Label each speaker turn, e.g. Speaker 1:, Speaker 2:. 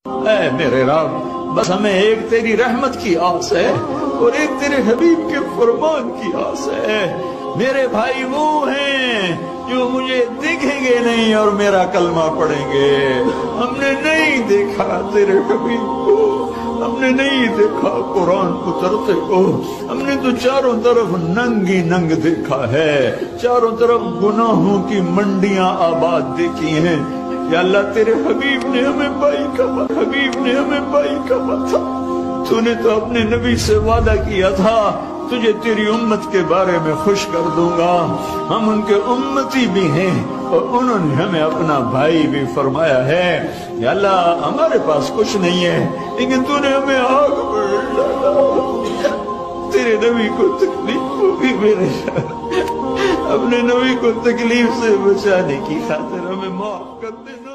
Speaker 1: اے میرے رب، بس ہمیں ایک تیری رحمت کی آس ہے اور ایک تیرے حبیب کے فرمان کی آس ہے۔ میرے بھائی وہ ہیں جو مجھے دیکھیں گے نہیں اور میرا کلمہ پڑھیں گے۔ ہم نے نہیں دیکھا تیرے حبیب کو، ہم نے نہیں دیکھا قرآن اترتے کو، ہم نے تو چاروں طرف ننگی ننگ دیکھا ہے، چاروں طرف گناہوں کی منڈیاں آباد دیکھی ہیں۔ یا اللہ تیرے حبیب نے ہمیں بائی کہا، حبیب نے ہمیں بائی کہا تھا۔ تو نے تو اپنے نبی سے وعدہ کیا تھا تجھے تیری امت کے بارے میں خوش کر دوں گا، ہم ان کے امتی بھی ہیں اور انہوں نے ہمیں اپنا بھائی بھی فرمایا ہے۔ یا اللہ ہمارے پاس کچھ نہیں ہے لیکن تو نے ہمیں آگ میں ڈالا، تیرے نبی کو تکلیف ہوگی میرے اپنے نبی کو تکلیف سے بچانے کی خاطر ہمیں معاف کر دینا۔